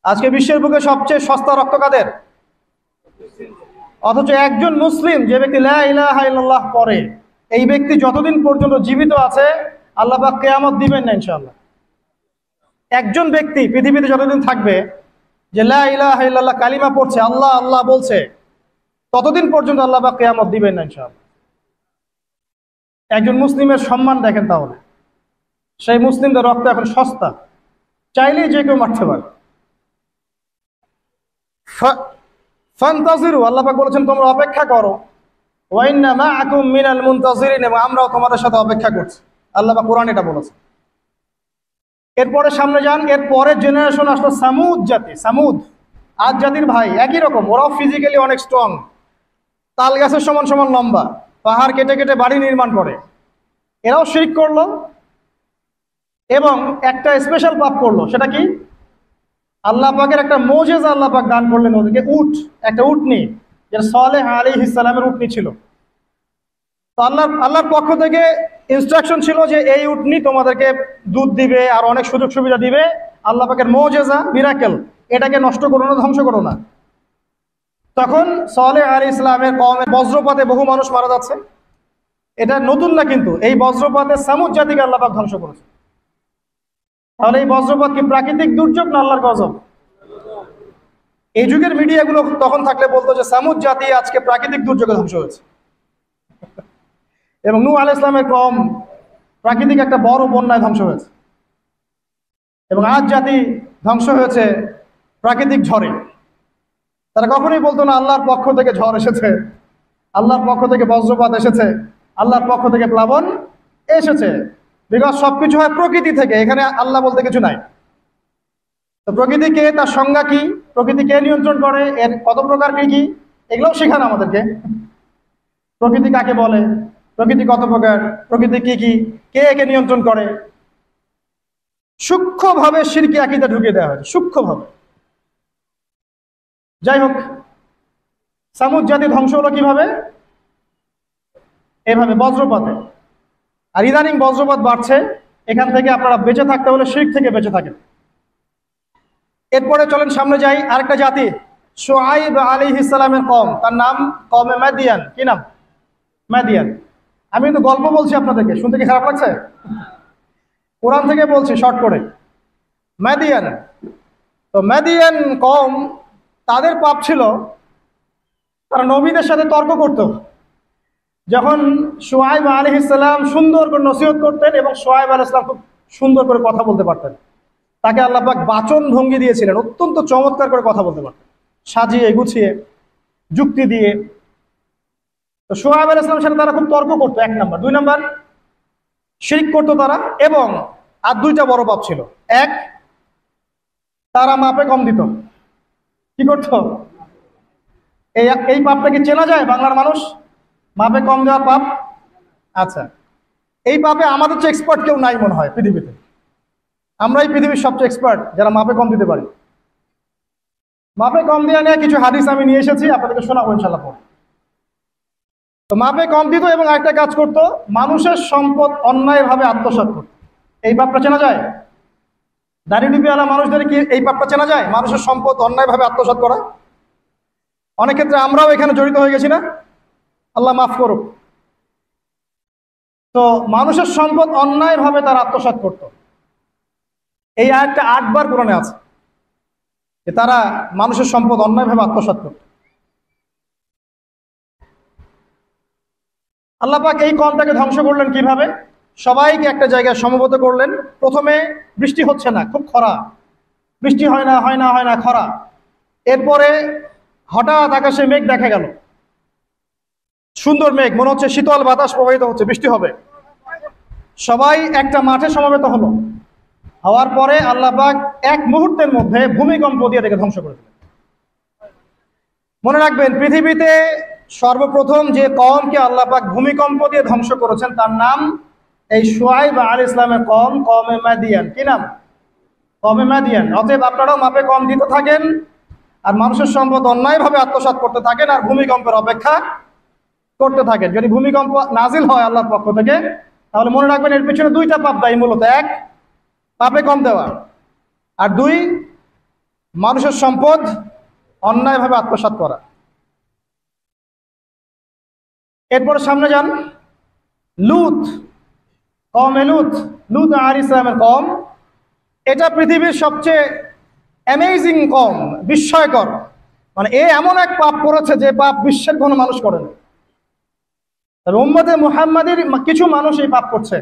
আজকে বিশ্বের বুকে সবচেয়ে সস্তা রক্ত কাদের? অথচ একজন মুসলিম যে ব্যক্তি লা ইলাহা ইল্লাল্লাহ পড়ে, এই ব্যক্তি যতদিন পর্যন্ত জীবিত আছে আল্লাহ পাক কিয়ামত দিবেন না ইনশাআল্লাহ। একজন ব্যক্তি পৃথিবীতে যতদিন থাকবে যে লা ইলাহা ইল্লাল্লাহ কালিমা পড়ছে, আল্লাহ আল্লাহ বলছে, ততদিন পর্যন্ত আল্লাহ পাক কিয়ামত দিবেন না ইনশাআল্লাহ। একজন মুসলিমের সম্মান দেখেন তাহলে। সেই মুসলিমদের রক্ত এখন সস্তা, চাইলেই যে কেউ মারতে পারে। ফান্তাজিরু, আল্লাহ পাক বলেছেন তোমরা অপেক্ষা করো। ওয়া ইন্না মাআকুম মিনাল মুনতাজিরিন, এবং আমরাও তোমাদের সাথে অপেক্ষা করছি। আল্লাহ পাক কোরআনে এটা বলেছে। এরপরে সামনে যান, এর পরের জেনারেশন আসলো সামুদ জাতি। সামুদ আদ জাতির ভাই, একই রকম, ওরাও ফিজিক্যালি অনেক স্ট্রং, তাল গাছের সমান সমান লম্বা, পাহাড় কেটে কেটে বাড়ি নির্মাণ করে। এরাও শিরক করলো এবং একটা স্পেশাল পাপ করলো। সেটা কি? আল্লাহ পাকের একটা মুজিজা আল্লাহ পাক দান করলেন ওদেরকে, একটা উটনি, যেটা সালেহ আলাইহিস সালামের উটনি ছিল। তো আল্লাহর পক্ষ থেকে ইনস্ট্রাকশন ছিল যে এই উটনি তোমাদেরকে দুধ দিবে আর অনেক সুযোগ সুবিধা দিবে। আল্লাহ পাকের মুজিজা, মিরাকেল, এটাকে নষ্ট করো না, ধ্বংস করো না। তখন সালেহ আলাইহিস সালামের কওমের বজ্রপাতে বহু মানুষ মারা যাচ্ছে। এটা নতুন না, কিন্তু এই বজ্রপাতে সামুদ জাতিকে আল্লাহ পাক ধ্বংস করেছে। তাহলে এই বজ্রপাত কি প্রাকৃতিক দুর্যোগ না আল্লাহর গজব? এই যুগের মিডিয়াগুলো তখন থাকলে বলতো যে সামুদ জাতি আজকে প্রাকৃতিক দুর্যোগে ধ্বংস হয়েছে, এবং নূহ আলাইহিস সালামের কওম প্রাকৃতিক একটা বড় বন্যায় ধ্বংস হয়েছে, এবং আদ জাতি ধ্বংস হয়েছে প্রাকৃতিক ঝড়ে। তারা কখনোই বলতো না আল্লাহর পক্ষ থেকে ঝড় এসেছে, আল্লাহর পক্ষ থেকে বজ্রপাত এসেছে, আল্লাহর পক্ষ থেকে প্লাবন এসেছে। বিকজ সবকিছু হয় প্রকৃতি থেকে, এখানে আল্লাহ বলতে কিছু নাই। তো প্রকৃতি কে, তার সংজ্ঞা কি, প্রকৃতি কে নিয়ন্ত্রণ করে, এর কত প্রকার কি কি, এগুলোও শেখানো আমাদেরকে। প্রকৃতি কাকে বলে, প্রকৃতি কত প্রকার, প্রকৃতি কি কি, কে একে নিয়ন্ত্রণ করে, সূক্ষ্মভাবে শিরকি আকীদা ঢুকিয়ে দেওয়া হয়েছে, সূক্ষ্মভাবে। যাই হোক, সামুদ জাতি ধ্বংস হলো কিভাবে? এভাবে, বজ্রপাতে। আর ইদানিং বজ্রপাত বাড়ছে। এখান থেকে আপনারা বেঁচে থাকতে হলে শিরক থেকে বেঁচে থাকেন। এরপরে চলেন সামনে যাই, আরেকটা জাতি, শুআইব আলাইহিস সালামের কওম, তার নাম কওমে মাদিয়ান। কি নাম? মাদিয়ান। আমি কিন্তু গল্প বলছি আপনাদেরকে, শুনতে কি খারাপ লাগছে? কোরআন থেকে বলছি শর্ট করে। মাদিয়ান, তো মাদিয়ান কওম, তাদের পাপ ছিল তারা নবীদের সাথে তর্ক করত। যখন শুআইব আলাইহিস সালাম সুন্দর করে নসিহত করতেন, এবং শুআইব আলাইহিস সালাম খুব সুন্দর করে কথা বলতে পারতেন, তাকে আল্লাহ পাক বাচন ভঙ্গি দিয়েছিলেন, অত্যন্ত চমৎকার করে কথা বলতে পারতেন, সাজিয়ে গুছিয়ে যুক্তি দিয়ে। তো শুআইব আলাইহিস সালামের সাথে তারা খুব তর্ক করতো, 1 নাম্বার। 2 নাম্বার, শিরক করতো তারা। এবং আর 2টা বড় পাপ ছিল। 1, তারা মাপে কম দিত। কি করতো? এই পাপটা কি চেনা যায় বাংলার মানুষ? মাপে কম দেওয়ার পাপ। আচ্ছা, এই পাপে আমাদের চেয়ে এক্সপার্ট কেউ নাই মনে হয় পৃথিবীতে। আমরাই পৃথিবীর সবচেয়ে এক্সপার্ট যারা মাপে কম দিতে পারি। মাপে কম দেওয়া নিয়ে কিছু হাদিস আমি নিয়ে এসেছি, আপনাদেরকে শোনাবো ইনশাআল্লাহ পরে। তো মাপে কম দিত এবং একটা কাজ করত, মানুষের সম্পদ অন্যায়ভাবে আত্মসাৎ করত। এই পাপটা চেনা যায়? দাড়ি টুপিওয়ালা মানুষদের কি এই পাপটা চেনা যায়? মানুষের সম্পদ অন্যায়ভাবে আত্মসাৎ করা। অনেক ক্ষেত্রে আমরাও এখানে জড়িত হয়ে গেছি না? আল্লাহ মাফ করুক। তো মানুষের সম্পদ অন্যায়ভাবে তারা আত্মসাৎ করত। এই আয়াতটা 8 বার কোরআনে আছে যে তারা মানুষের সম্পদ অন্যায়ভাবে আত্মসাৎ করত। আল্লাহ পাক এই কওমটাকে ধ্বংস করলেন কিভাবে? সবাইকে একটা জায়গায় সমবেত করলেন। প্রথমে বৃষ্টি হচ্ছে না, খুব খরা, বৃষ্টি হয় না খরা। এরপরে হঠাৎ আকাশে মেঘ দেখা গেল, সুন্দর মেঘ, মনে হচ্ছে শীতল বাতাস প্রবাহিত হচ্ছে, বৃষ্টি হবে। সবাই একটা মাঠে সমবেত হলো। হওয়ার পরে আল্লাহ পাক এক মুহূর্তের মধ্যে ভূমিকম্প দিয়ে এটাকে ধ্বংস করে দিলেন। মনে রাখবেন, পৃথিবীতে সর্বপ্রথম যে কওমকে আল্লাহ পাক ভূমিকম্প দিয়ে ধ্বংস করেছেন তার নাম এই শুআয়ব আলাইহিস সালামের কওম, কওমে মাদিয়ান। কি নাম? কওমে মাদিয়ান। অতএব আপনারাও মাপে কম দিতে থাকেন, আর মানুষের সম্পদ অন্যায়ভাবে আত্মসাৎ করতে থাকেন, আর ভূমিকম্পের অপেক্ষা করতে থাকেন। যদি ভূমিকম্প নাজিল হয় আল্লাহর পক্ষ থেকে, তাহলে মনে রাখবেন এর পিছনে 2টা পাপ দায়ী মূলত। 1, পাপে কম দেওয়া, আর 2, মানুষের সম্পদ অন্যায়ভাবে আত্মসাৎ করা। এরপরে সামনে যান, লুত, কওমে লুত, লুত আলাইহিস সালামের কওম। এটা পৃথিবীর সবচেয়ে অ্যামেজিং কওম, বিস্ময়কর। মানে এমন এক পাপ করেছে যে পাপ বিশ্বের কোনো মানুষ করে না। তবে উম্মতে মুহাম্মাদের কিছু মানুষ এই পাপ করছে।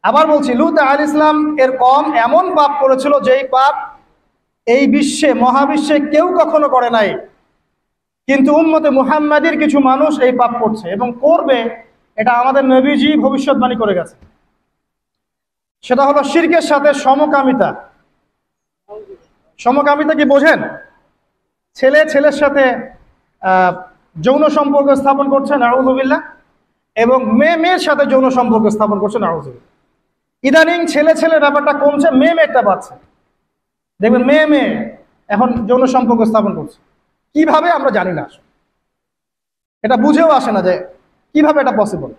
আবার বলছি, লুত আলাইহিস সালাম এর কওম এমন পাপ করেছিল যেই পাপ এই বিশ্বে, মহাবিশ্বে কেউ কখনো করে নাই। কিন্তু উম্মতে মুহাম্মাদের কিছু মানুষ এই পাপ করছে এবং করবে, এটা আমাদের নবীজি ভবিষ্যৎবাণী করে গেছে। সেটা হলো শিরকের সাথে সমকামিতা। সমকামিতা কি বোঝেন? ছেলে ছেলের সাথে যৌন সম্পর্ক স্থাপন করছে, নাউযুবিল্লাহ, এবং মেয়ে মেয়ের সাথে যৌন সম্পর্ক স্থাপন করছে, নাউযুবিল্লাহ। ইদানিং ছেলে ছেলে ব্যাপারটা কমছে, মেয়ে মেয়েটা বাড়ছে। দেখবেন মেয়ে মেয়ে এখন যৌন সম্পর্ক স্থাপন করছে। কিভাবে আমরা জানি না, এটা বুঝেও আসে না যে কিভাবে এটা পসিবল।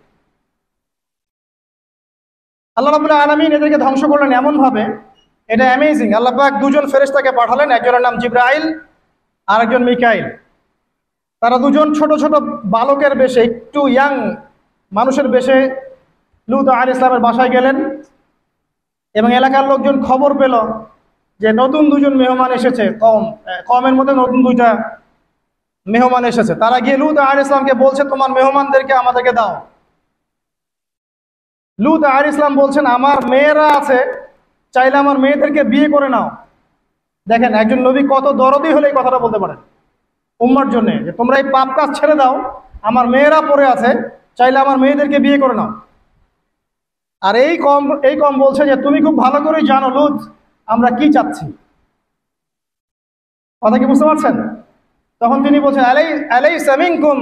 আল্লাহ রাব্বুল আলামিন এদেরকে ধ্বংস করলেন এমন ভাবে, এটা অ্যামেজিং। আল্লাহ পাক 2জন ফেরেশতাকে পাঠালেন, একজনের নাম জিবরাইল আর একজন মিকাইল। তারা 2জন ছোট ছোট বালকের বেশে, একটু ইয়াং মানুষের বেশে লূত আলাইহিস সালামের বাসায় গেলেন, এবং এলাকার লোকজন খবর পেল যে নতুন 2জন মেহমান এসেছে। কওমের মধ্যে নতুন 2টা মেহমান এসেছে। তারা গিয়ে লূত আলাইহিস সালামকে বলছে, তোমার মেহমানদেরকে আমাদেরকে দাও। লূত আলাইহিস সালাম বলছেন, আমার মেয়েরা আছে, চাইলে আমার মেয়েদেরকে বিয়ে করে নাও। দেখেন একজন নবী কত দরদি হলে এই কথাটা বলতে পারেন উম্মার জন্য, যে তোমরা এই পাপ কাজ ছেড়ে দাও, আমার মেয়েরা পড়ে আছে, চাইলে আমার মেয়েদেরকে বিয়ে করে নাও। আর এই কম বলছে যে তুমি খুব ভালো করে জানো লূত আমরা কি চাচ্ছি। কথা কি বুঝতে পারছেন? তখন তিনি বলছেন, আলাইসা মিনকুম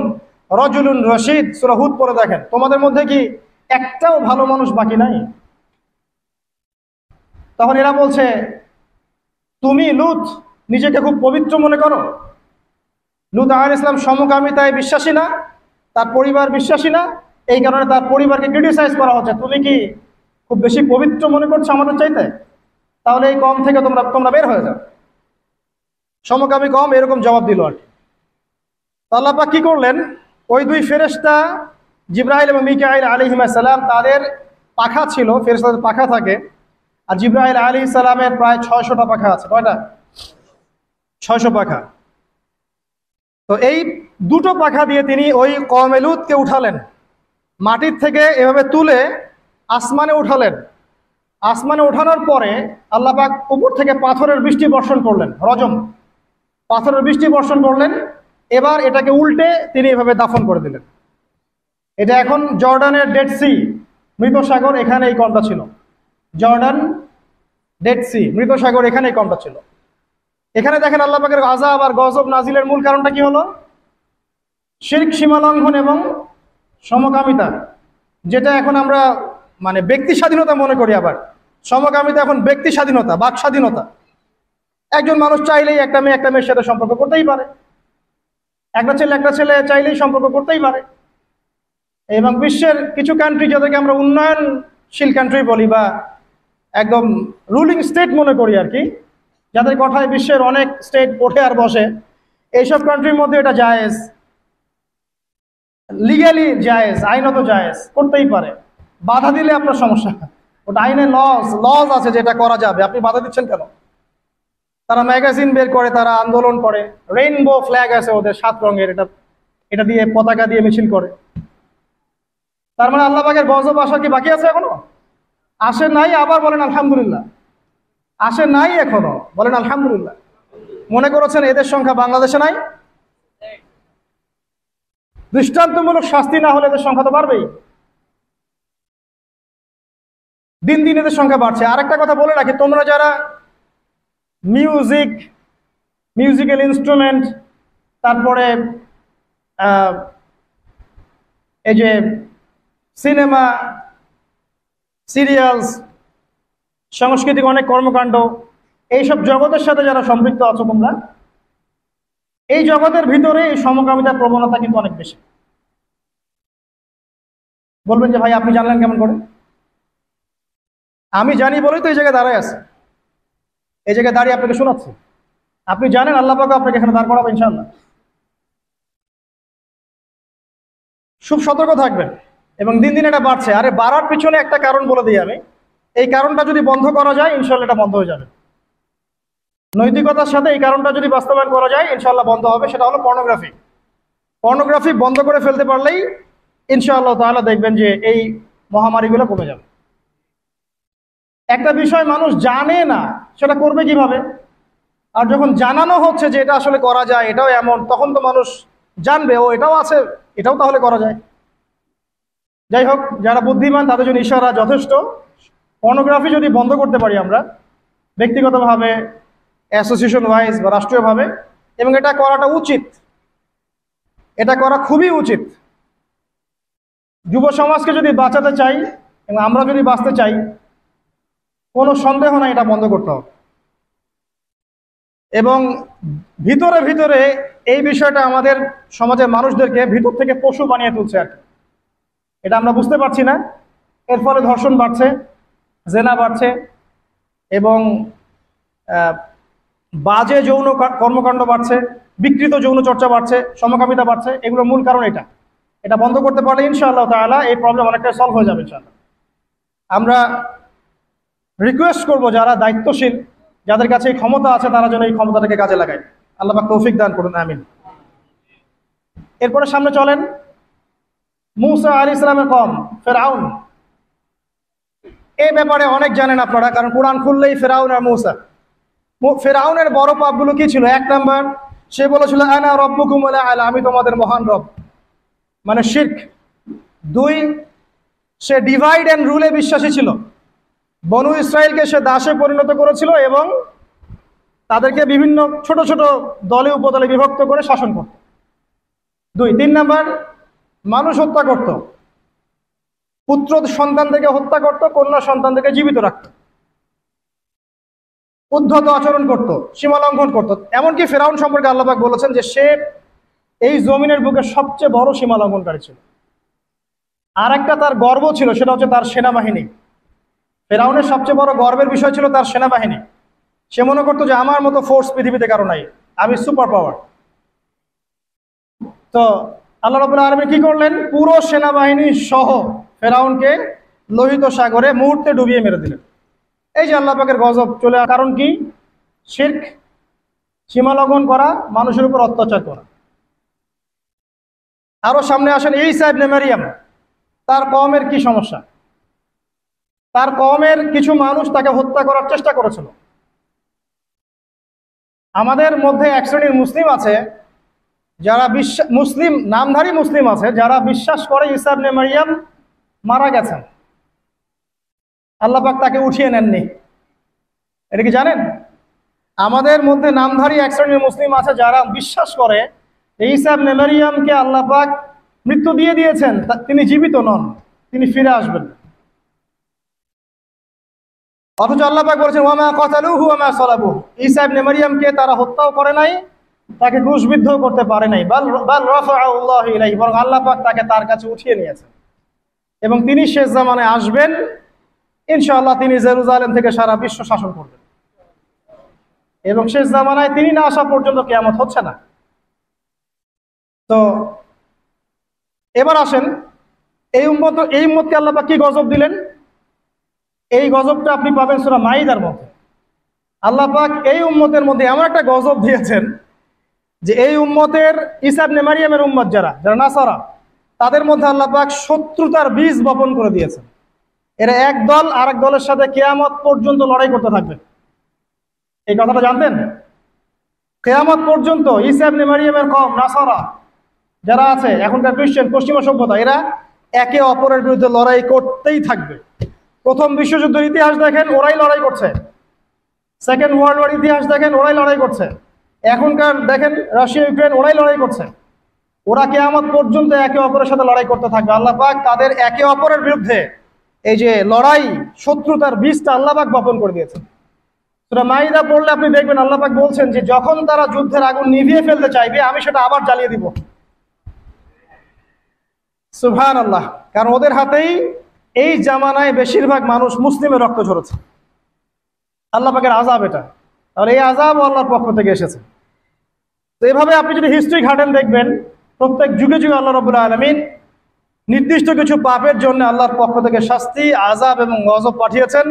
রাজুলুন রশিদ। সূরা হুদ পড়ে দেখেন, তোমাদের মধ্যে কি একটাও ভালো মানুষ বাকি নাই? তখন এরা বলছে, তুমি লূত নিজেকে খুব পবিত্র মনে করো? লূত আলাইহিস সালাম সমকামিতায় বিশ্বাসী না, তার পরিবার বিশ্বাসী না, এই কারণে তার পরিবারকে ক্রিটিসাইজ করা হচ্ছে। তুমি কি খুব বেশি পবিত্র মনে করছো আমাদের চাইতে? তাহলে এই কম থেকে তোমরা বের হয়ে যাও। সমকামী কম এরকম জবাব দিল আর কি। আল্লাহ পাক কি করলেন, ওই 2 ফেরেশতা জিবরাইল এবং মিকাইল আলাইহিস সালাম, তাদের পাখা ছিল, ফেরেশতাদের পাখা থাকে, আর জিবরাইল আলাইহিস সালামের প্রায় 600টা পাখা আছে। কয়টা? 600 পাখা। তো এই 2টো পাখা দিয়ে তিনি ওই কওমে লূতকে উঠালেন, মাটির থেকে এভাবে তুলে আসমানে উঠালেন। আসমানে ওঠানোর পরে আল্লাহ পাক উপর থেকে পাথরের বৃষ্টি বর্ষণ করলেন, রজম পাথরের বৃষ্টি বর্ষণ করলেন। এবার এটাকে উল্টে তিনি এভাবে দাফন করে দিলেন। এটা এখন জর্ডানের ডেড সি, মৃত সাগর, এখানে এই কমটা ছিল। জর্ডান ডেড সি, মৃত সাগর, এখানে এই কমটা ছিল। এখানে দেখেন আল্লাহ পাকের আযাব আর গজব নাজিলের মূল কারণটা কি হলো? শিরক, সীমালঙ্ঘন এবং সমকামিতা, যেটা এখন আমরা মানে ব্যক্তি স্বাধীনতা মনে করি। আবার সমকামিতা এখন ব্যক্তি স্বাধীনতা, বাক স্বাধীনতা। একজন মানুষ চাইলেই একটা মেয়ের সাথে সম্পর্ক করতেই পারে। একটা ছেলে চাইলেই সম্পর্ক করতেই পারে। এবং বিশ্বের কিছু কান্ট্রি যাদেরকে আমরা উন্নয়নশীল কান্ট্রি বলি বা একদম রুলিং স্টেট মনে করি আর কি, যাদের কথায় বিশ্বের অনেক স্টেট ওঠে আর বসে, এইসব কান্ট্রির মধ্যে এটা জায়েজ, লিগ্যালি জায়েজ, আইনত জায়েজ, করতেই পারে। বাধা দিলে আপনার সমস্যা, ওটা আইনে লজ আছে যেটা করা যাবে, আপনি বাধা দিচ্ছেন কেন? তারা ম্যাগাজিন বের করে, তারা আন্দোলন করে, রেইনবো ফ্ল্যাগ আছে ওদের 7 রঙের, এটা দিয়ে পতাকা দিয়ে মিছিল করে। তার মানে আল্লাহ পাকের গজব আসা কি বাকি আছে এখনো? আসে নাই, আবার বলেন আলহামদুলিল্লাহ। আসে নাই এখনো, বলেন আলহামদুলিল্লাহ। মনে করেছেন এদের সংখ্যা বাংলাদেশে নাই? দৃষ্টান্তমূলক শাস্তি না হলে এদের সংখ্যা তো বাড়বেই। দিন দিন এদের সংখ্যা বাড়ছে। আরেকটা কথা বলে রাখি, তোমরা যারা মিউজিক্যাল ইনস্ট্রুমেন্ট, তারপরে এই যে সিনেমা, সিরিয়ালস, সাংস্কৃতিক অনেক কর্মকাণ্ড, এইসব জগতের সাথে যারা সম্পৃক্ত আছো তোমরা, এই জগতের ভিতরে এই সমকামিতার প্রবণতা কিন্তু অনেক বেশি। বলবেন যে ভাই আপনি জানলেন কেমন করে? আমি জানি বলেই তো এই জায়গায় দাঁড়ায় আছে, এই জায়গায় দাঁড়িয়ে আপনাকে শোনাচ্ছি। আপনি জানেন, আল্লাহ পাক আপনাকে এখানে দাঁড় করাবো ইনশাআল্লাহ। খুব সতর্ক থাকবেন। এবং দিন দিন এটা বাড়ছে। আরে বাড়ার পিছনে একটা কারণ বলে দিই আমি, এই কারণটা যদি বন্ধ করা যায় ইনশাআল্লাহ এটা বন্ধ হয়ে যাবে। নৈতিকতার সাথে এই কারণটা যদি বাস্তবায়ন করা যায় ইনশাআল্লাহ বন্ধ হবে, সেটা হলো পর্নোগ্রাফি। পর্নোগ্রাফি বন্ধ করে ফেলতে পারলেই ইনশাআল্লাহ তাআলা দেখবেন যে এই মহামারীগুলো কমে যাবে। একটা বিষয় মানুষ জানে না, সেটা করবে কিভাবে? আর যখন জানানো হচ্ছে যে এটা আসলে করা যায়, এটাও এমন, তখন তো মানুষ জানবে ও এটাও আছে, এটাও তাহলে করা যায়। যাই হোক, যারা বুদ্ধিমান তাদের জন্য ইশারা যথেষ্ট। পর্নোগ্রাফি যদি বন্ধ করতে পারি আমরা ব্যক্তিগতভাবে, অ্যাসোসিয়েশন ওয়াইজ বা রাষ্ট্রীয়ভাবে, এবং এটা করাটা উচিত, এটা করা খুবই উচিত। যুব সমাজকে যদি বাঁচাতে চাই এবং আমরা যদি বাঁচতে চাই, কোনো সন্দেহ নাই এটা বন্ধ করতে হবে। এবং ভিতরে ভিতরে এই বিষয়টা আমাদের সমাজের মানুষদেরকে ভিতর থেকে পশু বানিয়ে তুলছে আর কি। এটা আমরা বুঝতে পারছি না। এর ফলে ধর্ষণ বাড়ছে, জেনা বাড়ছে, এবং বাজে যৌন কর্মকাণ্ড বাড়ছে, বিকৃত যৌন চর্চা বাড়ছে, সমকামিতা বাড়ছে। এগুলোর মূল কারণ এটা। এটা বন্ধ করতে পারলে ইনশাআল্লাহ তাআলা এই প্রবলেম অনেকটা সলভ হয়ে যাবে ইনশাআল্লাহ। আমরা রিকোয়েস্ট করব যারা দায়িত্বশীল, যাদের কাছে এই ক্ষমতা আছে, তারা যেন এই ক্ষমতাটাকে কাজে লাগায়। আল্লাহ পাক তৌফিক দান করুন, আমিন। এরপরে সামনে চলেন, মূসা আলাইহিস সালামের কওম ফিরআউন। এই ব্যাপারে অনেক জানেন আপনারা, কারণ কোরআন খুললেই ফিরআউন আর মূসা। ফিরআউনের বড় পাপগুলো কি ছিল? 1 নাম্বার, সে বলেছিল আনা রব্বুকুমুল আ'লা, আমি তোমাদের মহান রব, মানে শিরক। 2, সে ডিভাইড অ্যান্ড রুলে বিশ্বাসী ছিল। বনু ইসরায়েলকে সে দাসে পরিণত করেছিল এবং তাদেরকে বিভিন্ন ছোট ছোট দলে উপদলে বিভক্ত করে শাসন করত। 2। 3 নাম্বার, মানুষ হত্যা করত, পুত্র সন্তানদেরকে হত্যা করত, কন্যা সন্তানদেরকে জীবিত রাখত, উদ্ধত আচরণ করত, সীমা লঙ্ঘন করত। এমনকি ফিরআউন সম্পর্কে আল্লাহ পাক বলেছেন যে সে এই জমিনের বুকে সবচেয়ে বড় সীমা লঙ্ঘনকারী ছিল। আর একটা তার গর্ব ছিল, সেটা হচ্ছে তার সেনাবাহিনী। ফিরআউনের সবচেয়ে বড় গর্বের বিষয় ছিল তার সেনাবাহিনী। সে মনে করতো যে আমার মতো ফোর্স পৃথিবীতে কারো নাই, আমি সুপার পাওয়ার। তো আল্লাহ রাব্বুল আলামিন কি করলেন? পুরো সেনাবাহিনী সহ ফিরআউনকে লোহিত সাগরে মুহূর্তে ডুবিয়ে মেরে দিলেন। এই যে আল্লাহ পাকের গজব চলে আসার কারণ কি? শিরক, সীমা লঙ্ঘন করা, মানুষের উপর অত্যাচার করা। আরো সামনে আসেন ঈসা ইবনে মারইয়াম। তার কওমের কি সমস্যা? তার কওমের কিছু মানুষ তাকে হত্যা করার চেষ্টা করেছিল। আমাদের মধ্যে এক শ্রেণীর মুসলিম আছে যারা মুসলিম, নামধারী মুসলিম আছে যারা বিশ্বাস করে ঈসা ইবনে মারইয়াম মারা গেছেন, আল্লাহ পাক তাকে উঠিয়ে নেননি। এটা কি জানেন? আমাদের মধ্যে নামধারী এক শ্রেণীর মুসলিম আছে যারা বিশ্বাস করে ঈসা ইবনে মারইয়ামকে আল্লাহ পাক মৃত্যু দিয়ে দিয়েছেন, তিনি জীবিত নন, তিনি ফিরে আসবেন। অথচ আল্লাহ পাক বলেছেন ওয়ামা কাতালুহু ওয়ামা সালাবুহু, ঈসা ইবনে মারইয়ামকে তারা হত্যাও করে নাই, তাকে ক্রুশবিদ্ধ করতে পারে নাই, বাল রাফাআহু আল্লাহু ইলাইহি, বরং আল্লাহ পাক তাকে তার কাছে উঠিয়ে নিয়েছেন। এবং তিনি শেষ জামানায় আসবেন, ইনশাআল্লাহ তিনি জেরুজালেম থেকে সারা বিশ্ব শাসন করবেন। এবং শেষ জামানায় তিনি না আসা পর্যন্ত কিয়ামত হচ্ছে না। তো এবার আসেন, এই উম্মতকে আল্লাহ পাক কি গজব দিলেন? এই গজবটা আপনি পাবেন সূরা মাইদার মধ্যে। আল্লাহ পাক এই উম্মতের মধ্যে এমন একটা গজব দিয়েছেন যে এই উম্মতের ঈসা ইবনে মারইয়ামের উম্মত যারা নাসারা, তাদের মধ্যে আল্লাহ পাক শত্রুতার বীজ বপন করে দিয়েছেন। এরা এক দল আরেক দলের সাথে কিয়ামত পর্যন্ত লড়াই করতে থাকবে। এই কথাটা জানতেন? কিয়ামত পর্যন্ত ঈসা ইবনে মারইয়ামের কওম নাসারা যারা আছে, এখনকার খ্রিস্টান পশ্চিমা সভ্যতা, এরা একে অপরের বিরুদ্ধে লড়াই করতেই থাকবে। প্রথম বিশ্বযুদ্ধের ইতিহাস দেখেন, ওরাই লড়াই করছে। সেকেন্ড ওয়ার্ল্ড ওয়ার ইতিহাস দেখেন, ওরাই লড়াই করছে। এখনকার দেখেন রাশিয়া ইউক্রেন, ওরাই লড়াই করছে। ওরা কিয়ামত পর্যন্ত একে অপরের সাথে লড়াই করতে থাকবে। আল্লাহ পাক তাদের একে অপরের বিরুদ্ধে এই যে লড়াই, শত্রুতার বীজটা আল্লাহ পাক বপন করে দিয়েছেন। সূরা মাইদা পড়লে আপনি দেখবেন আল্লাহ পাক বলছেন যে যখন তারা যুদ্ধের আগুন নিভিয়ে ফেলতে চাইবে, আমি সেটা আবার জ্বালিয়ে দিব। সুবহানাল্লাহ। কারণ ওদের হাতেই এই জামানায় বেশিরভাগ মানুষ মুসলিমের রক্ত ঝরেছে। আল্লাহ পাকের আযাব এটা। তাহলে এই আযাব আল্লাহর পক্ষ থেকে এসেছে। তো এভাবে আপনি যদি হিস্ট্রি ঘাটেন, দেখবেন প্রত্যেক যুগে যুগে আল্লাহ রাব্বুল আলামিন নির্দিষ্ট কিছু পাপের জন্য আল্লাহর পক্ষ থেকে শাস্তি, আযাব এবং গজব পাঠিয়েছেন।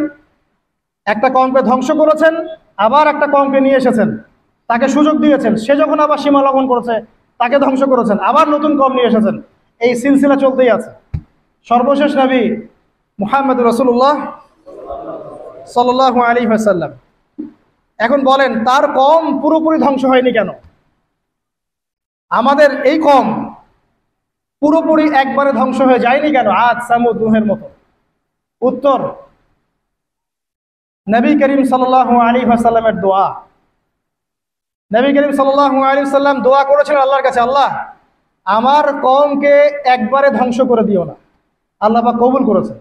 একটা কওমকে ধ্বংস করেছেন, আবার একটা কওমকে নিয়ে এসেছেন, তাকে সুযোগ দিয়েছেন, সে যখন আবার সীমা লঙ্ঘন করেছে তাকে ধ্বংস করেছেন, আবার নতুন কওম নিয়ে এসেছেন। এই সিলসিলা চলতেই আছে। সর্বশেষ নবী মুহাম্মদ রাসূলুল্লাহ সাল্লাল্লাহু আলাইহি ওয়াসাল্লাম, এখন বলেন তার কওম পুরোপুরি ধ্বংস হয়নি কেন? আমাদের এই কওম পুরোপুরি একবারে ধ্বংস হয়ে যায়নি কেন? আদ, সামুদ, নূহের মতো। উত্তর, নবী করিম সাল্লাল্লাহু আলাইহি ওয়াসাল্লামের দোয়া। নবী করিম সাল্লাল্লাহু আলাইহি ওয়াসাল্লাম দোয়া করেছিলেন আল্লাহর কাছে, আল্লাহ আমার কওমকে একবারে ধ্বংস করে দিও না। আল্লাহ পাক কবুল করেছেন।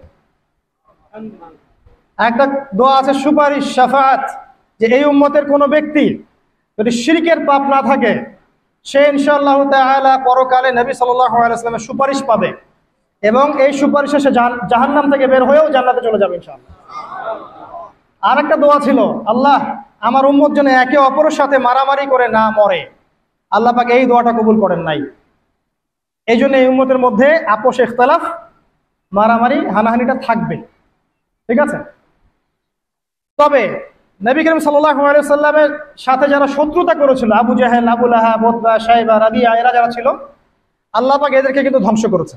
একটা দোয়া আছে সুপারিশ, শাফাআত, যে এই উম্মতের কোনো ব্যক্তি যদি শিরকের পাপ না থাকে, সে ইনশাআল্লাহ তাআলা পরকালে নবী সাল্লাল্লাহু আলাইহি ওয়াসাল্লামের সুপারিশ পাবে এবং এই সুপারিশে সে জাহান্নাম থেকে বের হয়েও জান্নাতে চলে যাবে ইনশাআল্লাহ। আর একটা দোয়া ছিল, আল্লাহ আমার উম্মত যেন একে অপরের সাথে মারামারি করে না মরে। আল্লাহ পাক এই দোয়াটা কবুল করেন নাই। এই জন্য এই উম্মতের মধ্যে আপোষ, ইখতিলাফ, মারামারি, হানাহানিটা থাকবে। ঠিক আছে? তবে নবী করিম সাল্লাল্লাহু আলাইহি ওয়াসাল্লামের সাথে যারা শত্রুতা করেছিল, আবু জাহেল, আবু লাহাব, উতবা, শাইবা, রাবিয়া, এরা যারা ছিল, আল্লাহ পাক এদেরকে কিন্তু ধ্বংস করেছে।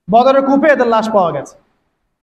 বদরের কূপে এদের লাশ পাওয়া গেছে।